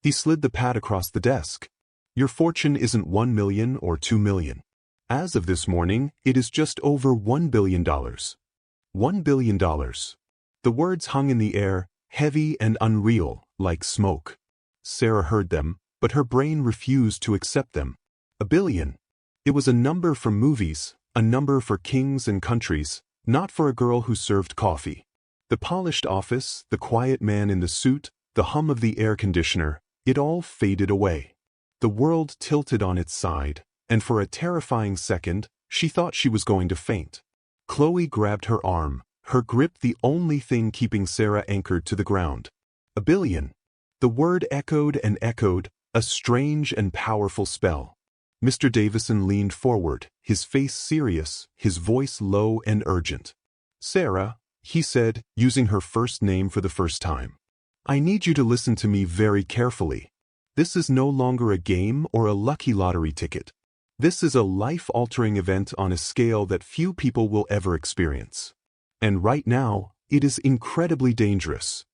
He slid the pad across the desk. "Your fortune isn't 1 million or 2 million. As of this morning, it is just over $1 billion. $1 billion. The words hung in the air, heavy and unreal, like smoke. Sarah heard them, but her brain refused to accept them. A billion. It was a number for movies, a number for kings and countries, not for a girl who served coffee. The polished office, the quiet man in the suit, the hum of the air conditioner, it all faded away. The world tilted on its side, and for a terrifying second, she thought she was going to faint. Chloe grabbed her arm, her grip the only thing keeping Sarah anchored to the ground. A billion. The word echoed and echoed, a strange and powerful spell. Mr. Davison leaned forward, his face serious, his voice low and urgent. "Sarah," he said, using her first name for the first time, "I need you to listen to me very carefully. This is no longer a game or a lucky lottery ticket. This is a life-altering event on a scale that few people will ever experience. And right now, it is incredibly dangerous."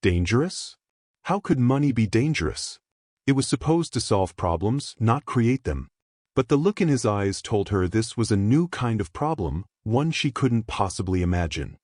Dangerous? How could money be dangerous? It was supposed to solve problems, not create them. But the look in his eyes told her this was a new kind of problem, one she couldn't possibly imagine.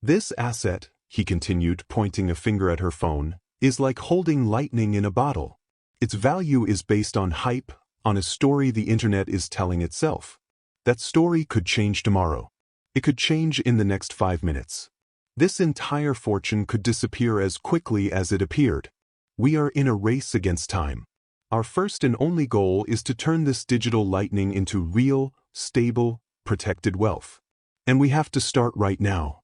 "This asset," he continued, pointing a finger at her phone, "is like holding lightning in a bottle. Its value is based on hype, on a story the internet is telling itself. That story could change tomorrow. It could change in the next 5 minutes. This entire fortune could disappear as quickly as it appeared. We are in a race against time. Our first and only goal is to turn this digital lightning into real, stable, protected wealth. And we have to start right now."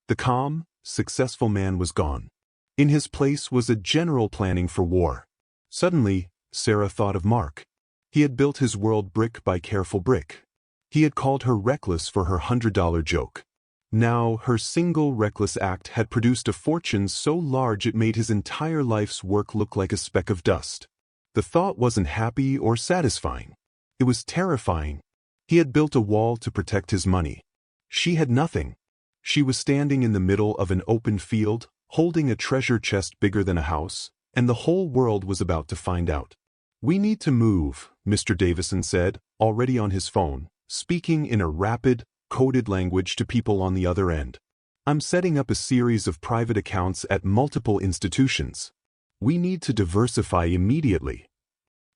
The calm, successful man was gone. In his place was a general planning for war. Suddenly, Sarah thought of Mark. He had built his world brick by careful brick. He had called her reckless for her $100 joke. Now, her single reckless act had produced a fortune so large it made his entire life's work look like a speck of dust. The thought wasn't happy or satisfying. It was terrifying. He had built a wall to protect his money. She had nothing. She was standing in the middle of an open field, holding a treasure chest bigger than a house, and the whole world was about to find out. "We need to move," Mr. Davison said, already on his phone, speaking in a rapid, coded language to people on the other end. "I'm setting up a series of private accounts at multiple institutions. We need to diversify immediately."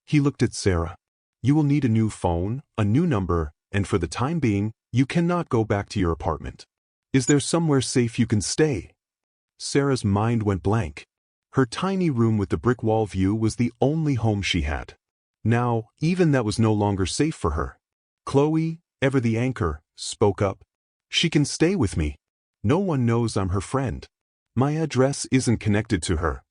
He looked at Sarah. "You will need a new phone, a new number, and for the time being, you cannot go back to your apartment. Is there somewhere safe you can stay?" Sarah's mind went blank. Her tiny room with the brick wall view was the only home she had. Now, even that was no longer safe for her. Chloe, ever the anchor, spoke up. "She can stay with me. No one knows I'm her friend. My address isn't connected to her."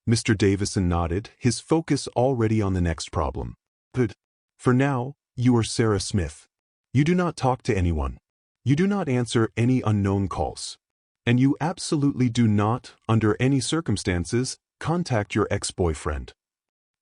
Mr. Davison nodded, his focus already on the next problem. "Good. For now, you are Sarah Smith. You do not talk to anyone. You do not answer any unknown calls. And you absolutely do not, under any circumstances, contact your ex-boyfriend."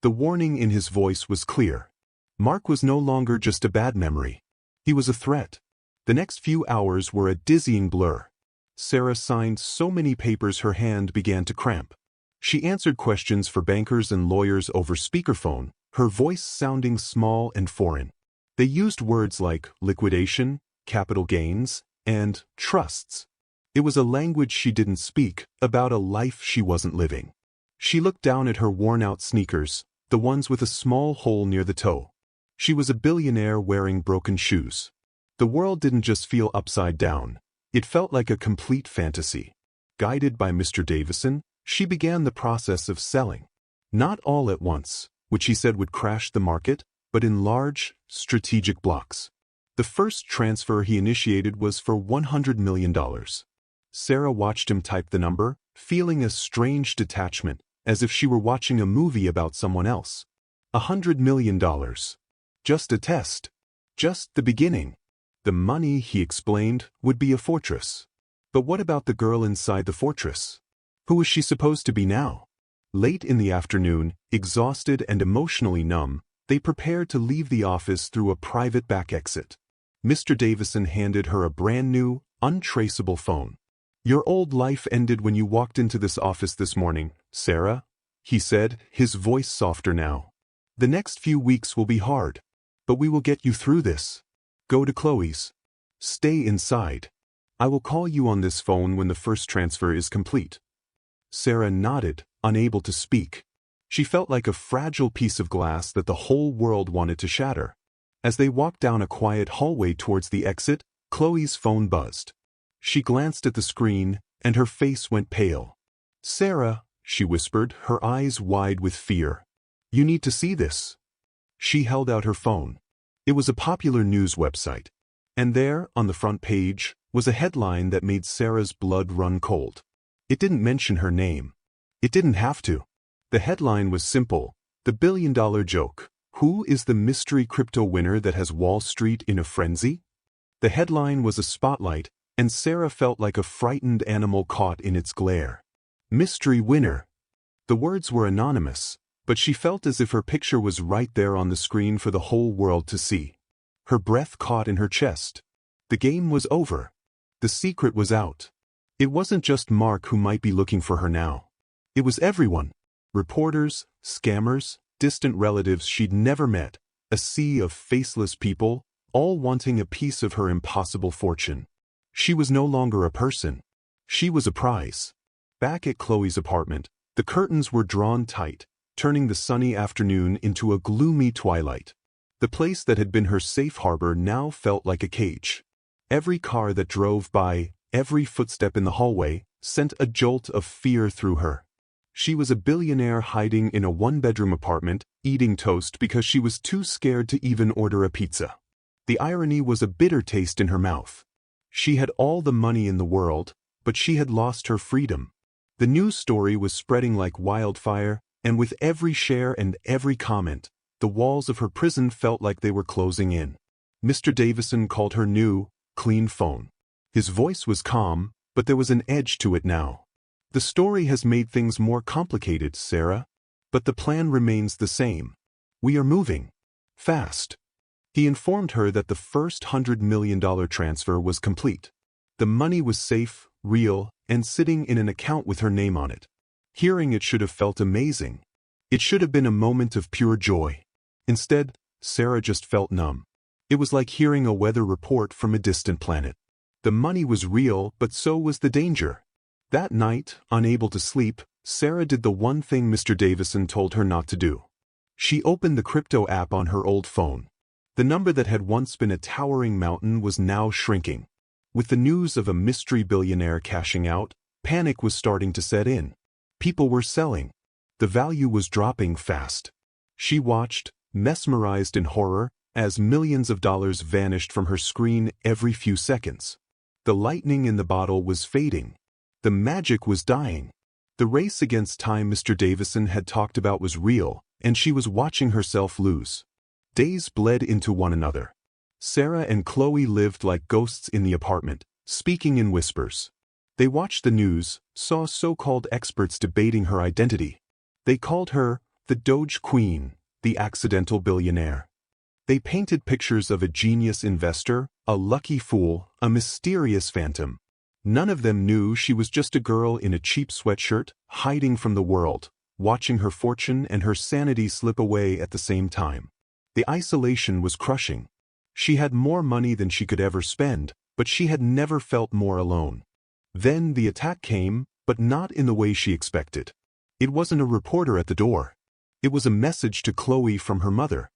The warning in his voice was clear. Mark was no longer just a bad memory. He was a threat. The next few hours were a dizzying blur. Sarah signed so many papers her hand began to cramp. She answered questions for bankers and lawyers over speakerphone, her voice sounding small and foreign. They used words like liquidation, capital gains, and trusts. It was a language she didn't speak, about a life she wasn't living. She looked down at her worn-out sneakers, the ones with a small hole near the toe. She was a billionaire wearing broken shoes. The world didn't just feel upside down. It felt like a complete fantasy. Guided by Mr. Davison, she began the process of selling. Not all at once, which he said would crash the market, but in large, strategic blocks. The first transfer he initiated was for $100 million. Sarah watched him type the number, feeling a strange detachment, as if she were watching a movie about someone else. $100 million. Just a test. Just the beginning. The money, he explained, would be a fortress. But what about the girl inside the fortress? Who was she supposed to be now? Late in the afternoon, exhausted and emotionally numb, they prepared to leave the office through a private back exit. Mr. Davison handed her a brand-new, untraceable phone. "Your old life ended when you walked into this office this morning, Sarah," he said, his voice softer now. "The next few weeks will be hard. But we will get you through this. Go to Chloe's. Stay inside. I will call you on this phone when the first transfer is complete." Sarah nodded, unable to speak. She felt like a fragile piece of glass that the whole world wanted to shatter. As they walked down a quiet hallway towards the exit, Chloe's phone buzzed. She glanced at the screen, and her face went pale. "Sarah," she whispered, her eyes wide with fear. "You need to see this." She held out her phone. It was a popular news website. And there, on the front page, was a headline that made Sarah's blood run cold. It didn't mention her name. It didn't have to. The headline was simple: "The billion-dollar joke. Who is the mystery crypto winner that has Wall Street in a frenzy?" The headline was a spotlight, and Sarah felt like a frightened animal caught in its glare. Mystery winner. The words were anonymous, but she felt as if her picture was right there on the screen for the whole world to see. Her breath caught in her chest. The game was over. The secret was out. It wasn't just Mark who might be looking for her now. It was everyone. Reporters, scammers, distant relatives she'd never met, a sea of faceless people, all wanting a piece of her impossible fortune. She was no longer a person. She was a prize. Back at Chloe's apartment, the curtains were drawn tight, turning the sunny afternoon into a gloomy twilight. The place that had been her safe harbor now felt like a cage. Every car that drove by, every footstep in the hallway, sent a jolt of fear through her. She was a billionaire hiding in a one-bedroom apartment, eating toast because she was too scared to even order a pizza. The irony was a bitter taste in her mouth. She had all the money in the world, but she had lost her freedom. The news story was spreading like wildfire, and with every share and every comment, the walls of her prison felt like they were closing in. Mr. Davison called her new, clean phone. His voice was calm, but there was an edge to it now. "The story has made things more complicated, Sarah. But the plan remains the same. We are moving. Fast." He informed her that the first $100 million transfer was complete. The money was safe, real, and sitting in an account with her name on it. Hearing it should have felt amazing. It should have been a moment of pure joy. Instead, Sarah just felt numb. It was like hearing a weather report from a distant planet. The money was real, but so was the danger. That night, unable to sleep, Sarah did the one thing Mr. Davison told her not to do. She opened the crypto app on her old phone. The number that had once been a towering mountain was now shrinking. With the news of a mystery billionaire cashing out, panic was starting to set in. People were selling. The value was dropping fast. She watched, mesmerized in horror, as millions of dollars vanished from her screen every few seconds. The lightning in the bottle was fading. The magic was dying. The race against time Mr. Davison had talked about was real, and she was watching herself lose. Days bled into one another. Sarah and Chloe lived like ghosts in the apartment, speaking in whispers. They watched the news, saw so-called experts debating her identity. They called her the Doge Queen, the accidental billionaire. They painted pictures of a genius investor, a lucky fool, a mysterious phantom. None of them knew she was just a girl in a cheap sweatshirt, hiding from the world, watching her fortune and her sanity slip away at the same time. The isolation was crushing. She had more money than she could ever spend, but she had never felt more alone. Then the attack came, but not in the way she expected. It wasn't a reporter at the door. It was a message to Chloe from her mother.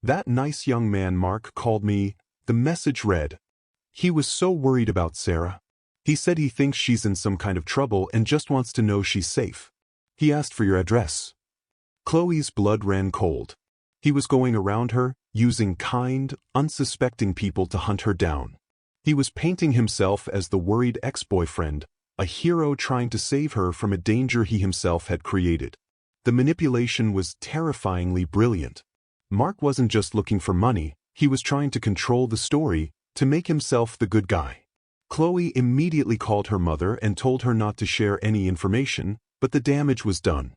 "That nice young man Mark called me," the message read. "He was so worried about Sarah. He said he thinks she's in some kind of trouble and just wants to know she's safe. He asked for your address." Chloe's blood ran cold. He was going around her, using kind, unsuspecting people to hunt her down. He was painting himself as the worried ex-boyfriend, a hero trying to save her from a danger he himself had created. The manipulation was terrifyingly brilliant. Mark wasn't just looking for money, he was trying to control the story, to make himself the good guy. Chloe immediately called her mother and told her not to share any information, but the damage was done.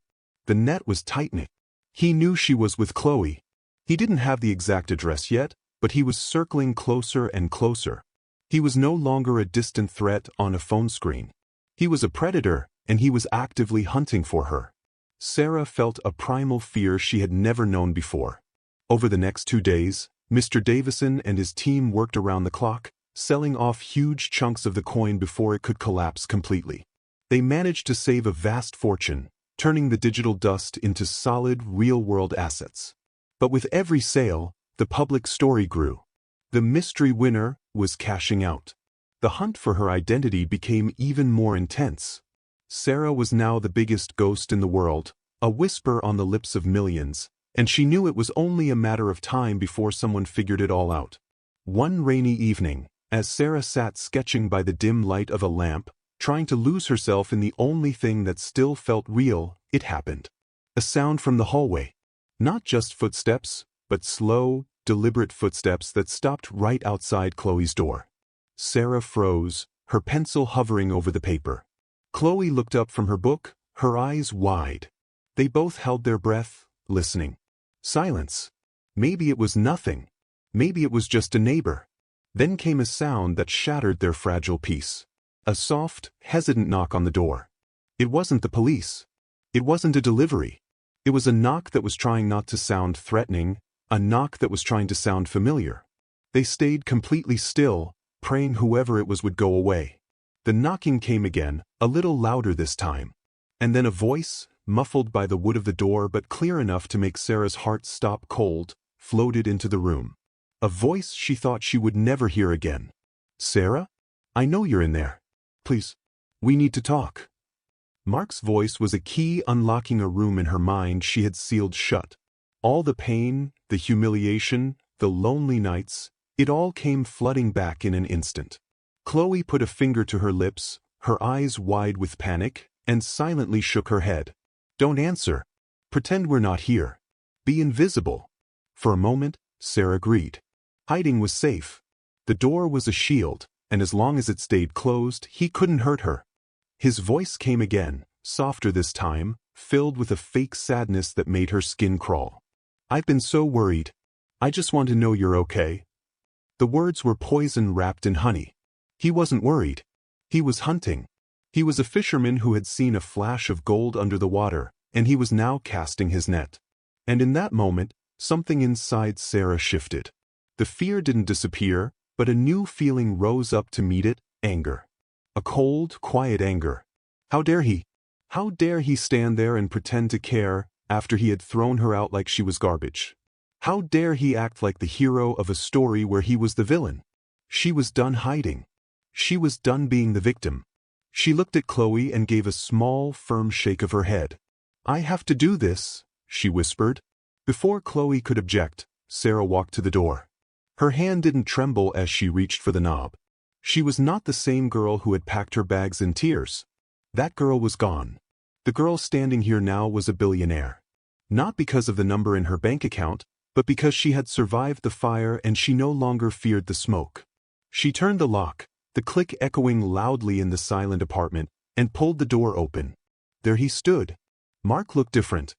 The net was tightening. He knew she was with Chloe. He didn't have the exact address yet, but he was circling closer and closer. He was no longer a distant threat on a phone screen. He was a predator, and he was actively hunting for her. Sarah felt a primal fear she had never known before. Over the next 2 days, Mr. Davison and his team worked around the clock, selling off huge chunks of the coin before it could collapse completely. They managed to save a vast fortune, turning the digital dust into solid, real-world assets. But with every sale, the public story grew. The mystery winner was cashing out. The hunt for her identity became even more intense. Sarah was now the biggest ghost in the world, a whisper on the lips of millions, and she knew it was only a matter of time before someone figured it all out. One rainy evening, as Sarah sat sketching by the dim light of a lamp, trying to lose herself in the only thing that still felt real, it happened. A sound from the hallway. Not just footsteps, but slow, deliberate footsteps that stopped right outside Chloe's door. Sarah froze, her pencil hovering over the paper. Chloe looked up from her book, her eyes wide. They both held their breath, listening. Silence. Maybe it was nothing. Maybe it was just a neighbor. Then came a sound that shattered their fragile peace. A soft, hesitant knock on the door. It wasn't the police. It wasn't a delivery. It was a knock that was trying not to sound threatening, a knock that was trying to sound familiar. They stayed completely still, praying whoever it was would go away. The knocking came again, a little louder this time. And then a voice, muffled by the wood of the door but clear enough to make Sarah's heart stop cold, floated into the room. A voice she thought she would never hear again. "Sarah? I know you're in there. Please, we need to talk." Mark's voice was a key unlocking a room in her mind she had sealed shut. All the pain, the humiliation, the lonely nights, it all came flooding back in an instant. Chloe put a finger to her lips, her eyes wide with panic, and silently shook her head. "Don't answer. Pretend we're not here. Be invisible." For a moment, Sarah agreed. Hiding was safe. The door was a shield, and as long as it stayed closed, he couldn't hurt her. His voice came again, softer this time, filled with a fake sadness that made her skin crawl. "I've been so worried. I just want to know you're okay." The words were poison wrapped in honey. He wasn't worried. He was hunting. He was a fisherman who had seen a flash of gold under the water, and he was now casting his net. And in that moment, something inside Sarah shifted. The fear didn't disappear, but a new feeling rose up to meet it, anger. A cold, quiet anger. How dare he? How dare he stand there and pretend to care after he had thrown her out like she was garbage? How dare he act like the hero of a story where he was the villain? She was done hiding. She was done being the victim. She looked at Chloe and gave a small, firm shake of her head. "I have to do this," she whispered. Before Chloe could object, Sarah walked to the door. Her hand didn't tremble as she reached for the knob. She was not the same girl who had packed her bags in tears. That girl was gone. The girl standing here now was a billionaire. Not because of the number in her bank account, but because she had survived the fire and she no longer feared the smoke. She turned the lock, the click echoing loudly in the silent apartment, and pulled the door open. There he stood. Mark looked different.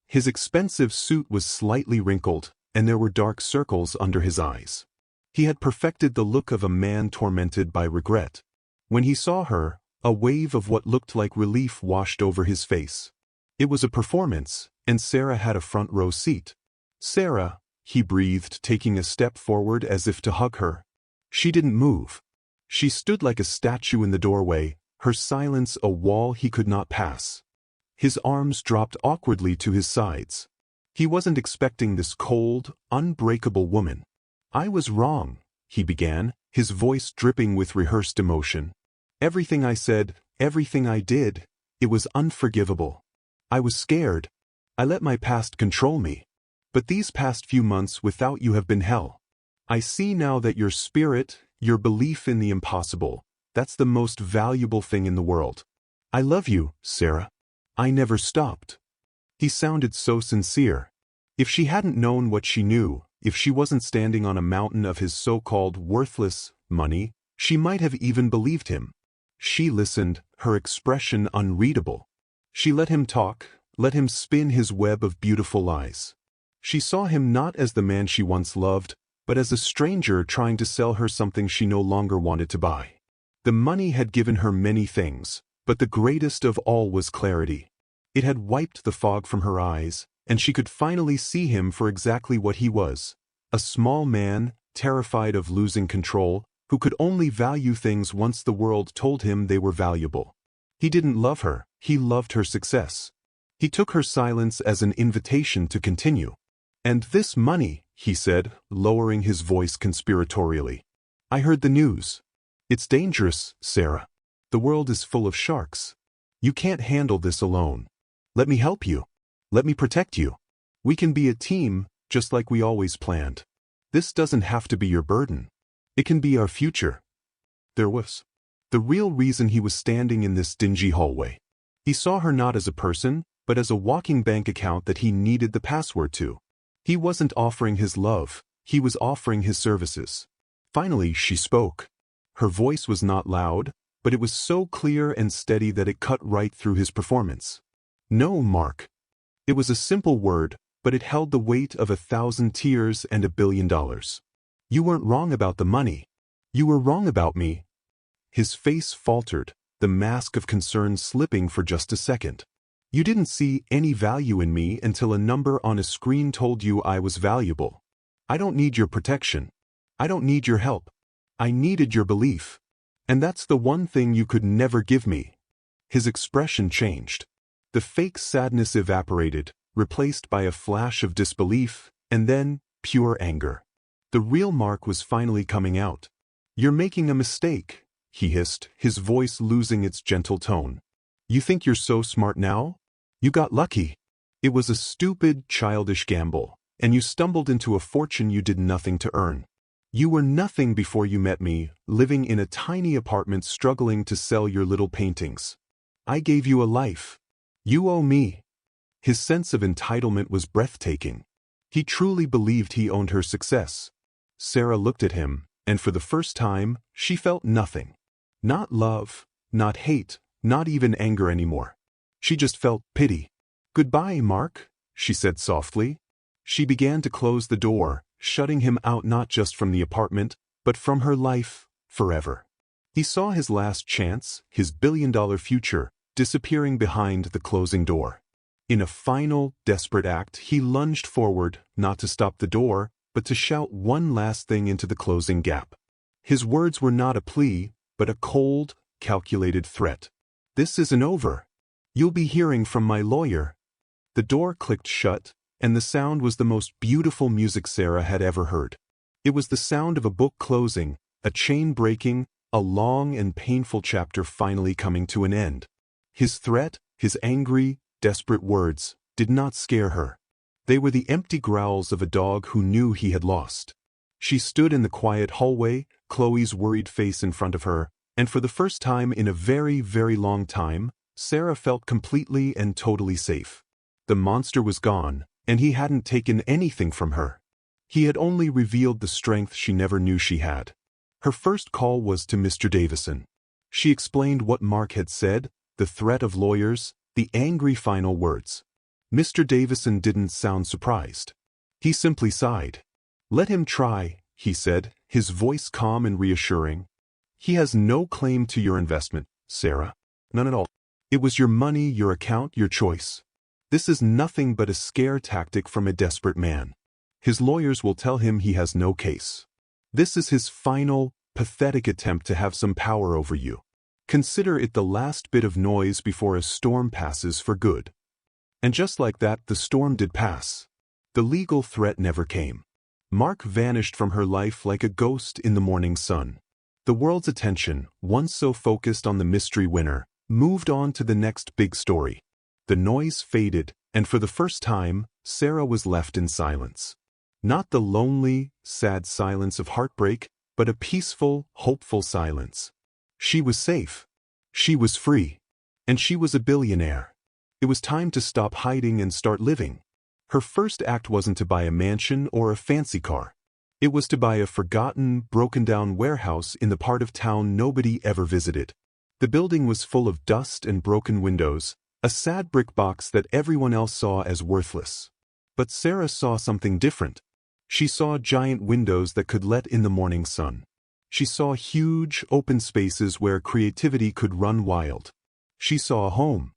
His expensive suit was slightly wrinkled, and there were dark circles under his eyes. He had perfected the look of a man tormented by regret. When he saw her, a wave of what looked like relief washed over his face. It was a performance, and Sarah had a front row seat. "Sarah," he breathed, taking a step forward as if to hug her. She didn't move. She stood like a statue in the doorway, her silence a wall he could not pass. His arms dropped awkwardly to his sides. He wasn't expecting this cold, unbreakable woman. "I was wrong," he began, his voice dripping with rehearsed emotion. "Everything I said, everything I did, it was unforgivable. I was scared. I let my past control me. But these past few months without you have been hell. I see now that your spirit, your belief in the impossible, that's the most valuable thing in the world. I love you, Sarah. I never stopped." He sounded so sincere. If she hadn't known what she knew, if she wasn't standing on a mountain of his so-called worthless money, she might have even believed him. She listened, her expression unreadable. She let him talk, let him spin his web of beautiful lies. She saw him not as the man she once loved, but as a stranger trying to sell her something she no longer wanted to buy. The money had given her many things, but the greatest of all was clarity. It had wiped the fog from her eyes, and she could finally see him for exactly what he was. A small man, terrified of losing control, who could only value things once the world told him they were valuable. He didn't love her, he loved her success. He took her silence as an invitation to continue. "And this money," he said, lowering his voice conspiratorially. "I heard the news. It's dangerous, Sarah. The world is full of sharks. You can't handle this alone. Let me help you. Let me protect you. We can be a team, just like we always planned. This doesn't have to be your burden. It can be our future." There was the real reason he was standing in this dingy hallway. He saw her not as a person, but as a walking bank account that he needed the password to. He wasn't offering his love, he was offering his services. Finally, she spoke. Her voice was not loud, but it was so clear and steady that it cut right through his performance. "No, Mark." It was a simple word, but it held the weight of 1,000 tears and $1 billion. "You weren't wrong about the money. You were wrong about me." His face faltered, the mask of concern slipping for just a second. "You didn't see any value in me until a number on a screen told you I was valuable. I don't need your protection. I don't need your help. I needed your belief. And that's the one thing you could never give me." His expression changed. The fake sadness evaporated, replaced by a flash of disbelief, and then pure anger. The real Mark was finally coming out. "You're making a mistake," he hissed, his voice losing its gentle tone. "You think you're so smart now? You got lucky. It was a stupid, childish gamble, and you stumbled into a fortune you did nothing to earn. You were nothing before you met me, living in a tiny apartment struggling to sell your little paintings. I gave you a life. You owe me." His sense of entitlement was breathtaking. He truly believed he owned her success. Sarah looked at him, and for the first time, she felt nothing. Not love, not hate, not even anger anymore. She just felt pity. "Goodbye, Mark," she said softly. She began to close the door, shutting him out not just from the apartment, but from her life, forever. He saw his last chance, his billion-dollar future, disappearing behind the closing door. In a final, desperate act, he lunged forward, not to stop the door, but to shout one last thing into the closing gap. His words were not a plea, but a cold, calculated threat. "This isn't over. You'll be hearing from my lawyer." The door clicked shut, and the sound was the most beautiful music Sarah had ever heard. It was the sound of a book closing, a chain breaking, a long and painful chapter finally coming to an end. His threat, his angry, desperate words, did not scare her. They were the empty growls of a dog who knew he had lost. She stood in the quiet hallway, Chloe's worried face in front of her, and for the first time in a very, very long time, Sarah felt completely and totally safe. The monster was gone, and he hadn't taken anything from her. He had only revealed the strength she never knew she had. Her first call was to Mr. Davison. She explained what Mark had said, the threat of lawyers, the angry final words. Mr. Davison didn't sound surprised. He simply sighed. "Let him try," he said, his voice calm and reassuring. "He has no claim to your investment, Sarah. None at all. It was your money, your account, your choice. This is nothing but a scare tactic from a desperate man. His lawyers will tell him he has no case. This is his final, pathetic attempt to have some power over you. Consider it the last bit of noise before a storm passes for good." And just like that, the storm did pass. The legal threat never came. Mark vanished from her life like a ghost in the morning sun. The world's attention, once so focused on the mystery winner, moved on to the next big story. The noise faded, and for the first time, Sarah was left in silence. Not the lonely, sad silence of heartbreak, but a peaceful, hopeful silence. She was safe. She was free. And she was a billionaire. It was time to stop hiding and start living. Her first act wasn't to buy a mansion or a fancy car. It was to buy a forgotten, broken-down warehouse in the part of town nobody ever visited. The building was full of dust and broken windows, a sad brick box that everyone else saw as worthless. But Sarah saw something different. She saw giant windows that could let in the morning sun. She saw huge, open spaces where creativity could run wild. She saw a home.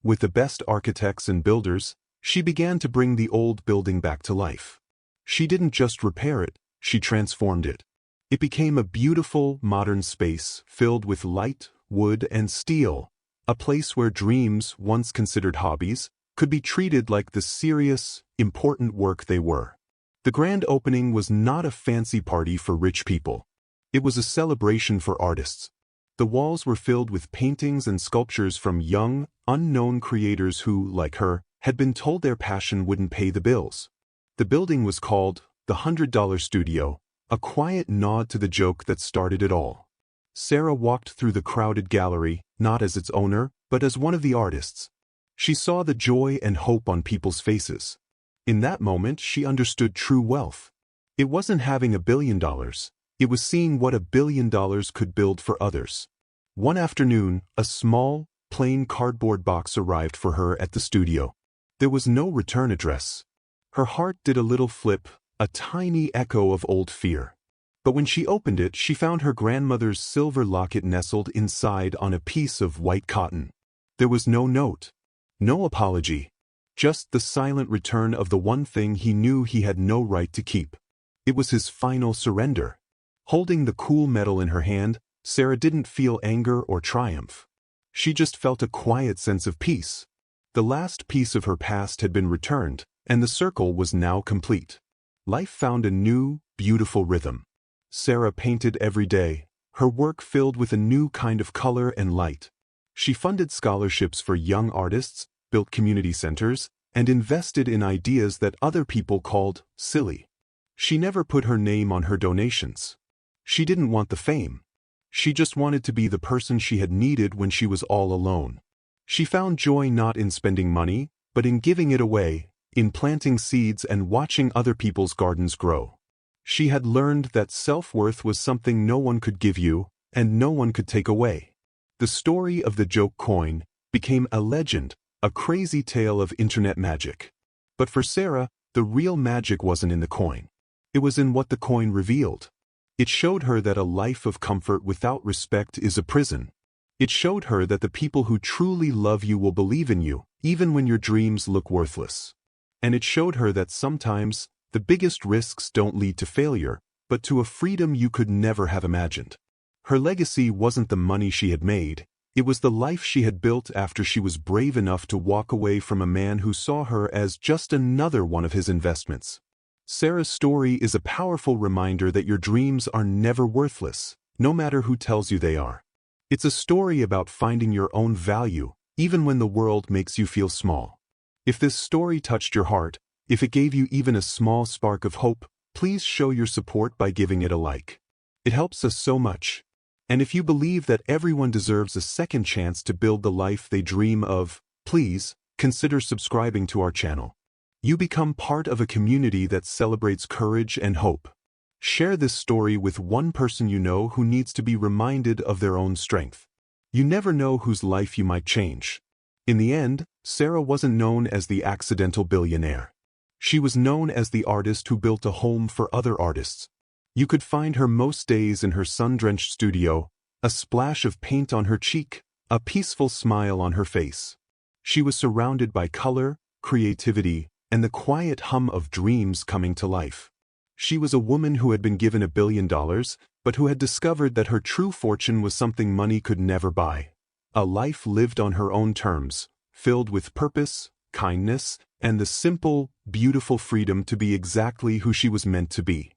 With the best architects and builders, she began to bring the old building back to life. She didn't just repair it, she transformed it. It became a beautiful, modern space filled with light, wood, and steel, a place where dreams, once considered hobbies, could be treated like the serious, important work they were. The grand opening was not a fancy party for rich people. It was a celebration for artists. The walls were filled with paintings and sculptures from young, unknown creators who, like her, had been told their passion wouldn't pay the bills. The building was called the $100 Studio, a quiet nod to the joke that started it all. Sarah walked through the crowded gallery, not as its owner, but as one of the artists. She saw the joy and hope on people's faces. In that moment, she understood true wealth. It wasn't having $1 billion. It was seeing what $1 billion could build for others. One afternoon, a small, plain cardboard box arrived for her at the studio. There was no return address. Her heart did a little flip, a tiny echo of old fear. But when she opened it, she found her grandmother's silver locket nestled inside on a piece of white cotton. There was no note, no apology, just the silent return of the one thing he knew he had no right to keep. It was his final surrender. Holding the cool metal in her hand, Sarah didn't feel anger or triumph. She just felt a quiet sense of peace. The last piece of her past had been returned, and the circle was now complete. Life found a new, beautiful rhythm. Sarah painted every day, her work filled with a new kind of color and light. She funded scholarships for young artists, built community centers, and invested in ideas that other people called silly. She never put her name on her donations. She didn't want the fame. She just wanted to be the person she had needed when she was all alone. She found joy not in spending money, but in giving it away, in planting seeds and watching other people's gardens grow. She had learned that self-worth was something no one could give you, and no one could take away. The story of the joke coin became a legend, a crazy tale of internet magic. But for Sarah, the real magic wasn't in the coin. It was in what the coin revealed. It showed her that a life of comfort without respect is a prison. It showed her that the people who truly love you will believe in you, even when your dreams look worthless. And it showed her that sometimes, the biggest risks don't lead to failure, but to a freedom you could never have imagined. Her legacy wasn't the money she had made, it was the life she had built after she was brave enough to walk away from a man who saw her as just another one of his investments. Sarah's story is a powerful reminder that your dreams are never worthless, no matter who tells you they are. It's a story about finding your own value, even when the world makes you feel small. If this story touched your heart, if it gave you even a small spark of hope, please show your support by giving it a like. It helps us so much. And if you believe that everyone deserves a second chance to build the life they dream of, please consider subscribing to our channel. You become part of a community that celebrates courage and hope. Share this story with one person you know who needs to be reminded of their own strength. You never know whose life you might change. In the end, Sarah wasn't known as the accidental billionaire. She was known as the artist who built a home for other artists. You could find her most days in her sun-drenched studio, a splash of paint on her cheek, a peaceful smile on her face. She was surrounded by color, creativity, and the quiet hum of dreams coming to life. She was a woman who had been given $1 billion, but who had discovered that her true fortune was something money could never buy. A life lived on her own terms, filled with purpose, kindness, and the simple, beautiful freedom to be exactly who she was meant to be.